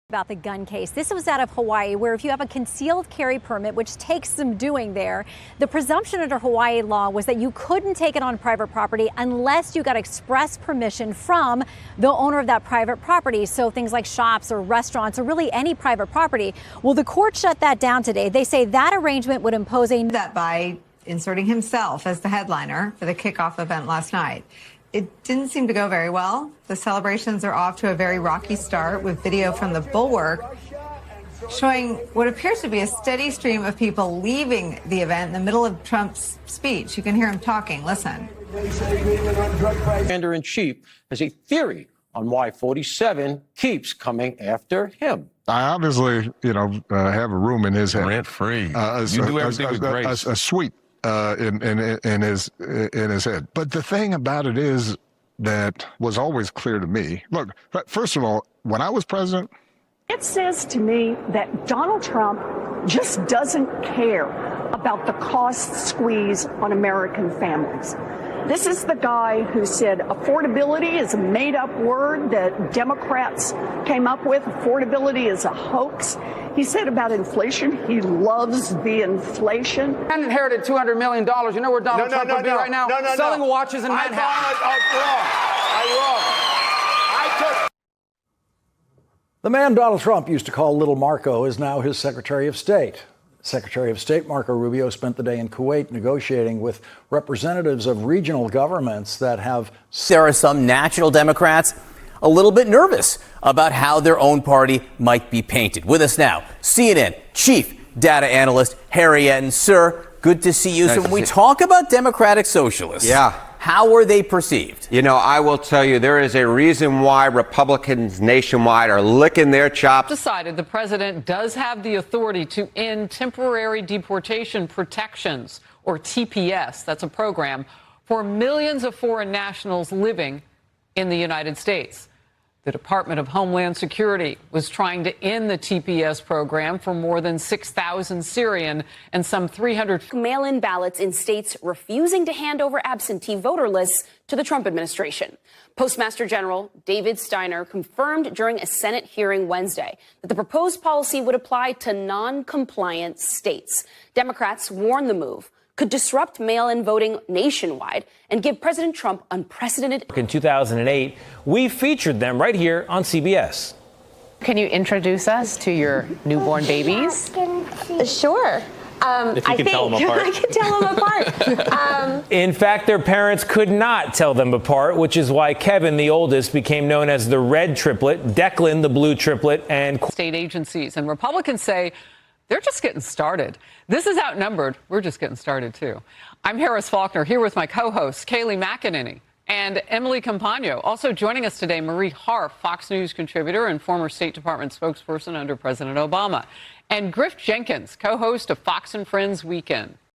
About the gun case. This was out of Hawaii, where if you have a concealed carry permit, which takes some doing there, the presumption under Hawaii law was that you couldn't take it on private property unless you got express permission from the owner of that private property. So things like shops or restaurants or really any private property. Well, the court shut that down today. They say that arrangement would impose that by inserting himself as the headliner for the kickoff event last night. It didn't seem to go very well. The celebrations are off to a very rocky start, with video from the Bulwark showing what appears to be a steady stream of people leaving the event in the middle of Trump's speech. You can hear him talking. Listen. Commander-in-Chief has a theory on why 47 keeps coming after him. I obviously, have a room in his head. Rent-free. You do everything with grace. A suite. In his head. But the thing about it is that was always clear to me. Look, first of all, when I was president, it says to me that Donald Trump just doesn't care about the cost squeeze on American families. This is the guy who said affordability is a made-up word that Democrats came up with. Affordability is a hoax. He said about inflation, he loves the inflation. And inherited $200 million. You know where Donald Trump would be right now? Selling watches in Manhattan. The man Donald Trump used to call Little Marco is now his Secretary of State. Secretary of State Marco Rubio spent the day in Kuwait negotiating with representatives of regional governments that have... There are some national Democrats a little bit nervous about how their own party might be painted. With us now, CNN Chief Data Analyst Harry Etten. Sir, good to see you. So when we talk about Democratic Socialists, how are they perceived? I will tell you, there is a reason why Republicans nationwide are licking their chops. Decided the president does have the authority to end temporary deportation protections, or TPS. That's a program for millions of foreign nationals living in the United States. The Department of Homeland Security was trying to end the TPS program for more than 6,000 Syrian and some 300 mail-in ballots in states refusing to hand over absentee voter lists to the Trump administration. Postmaster General David Steiner confirmed during a Senate hearing Wednesday that the proposed policy would apply to non-compliant states. Democrats warned the move could disrupt mail-in voting nationwide and give President Trump unprecedented. In 2008, we featured them right here on CBS. Can you introduce us to your newborn babies? Sure. If you can tell them apart. I can tell them apart. In fact, their parents could not tell them apart, which is why Kevin, the oldest, became known as the red triplet, Declan, the blue triplet, and state agencies. And Republicans say they're just getting started. This is outnumbered. We're just getting started, too. I'm Harris Faulkner, here with my co-hosts, Kayleigh McEnany and Emily Campagno. Also joining us today, Marie Harf, Fox News contributor and former State Department spokesperson under President Obama, and Griff Jenkins, co-host of Fox and Friends Weekend.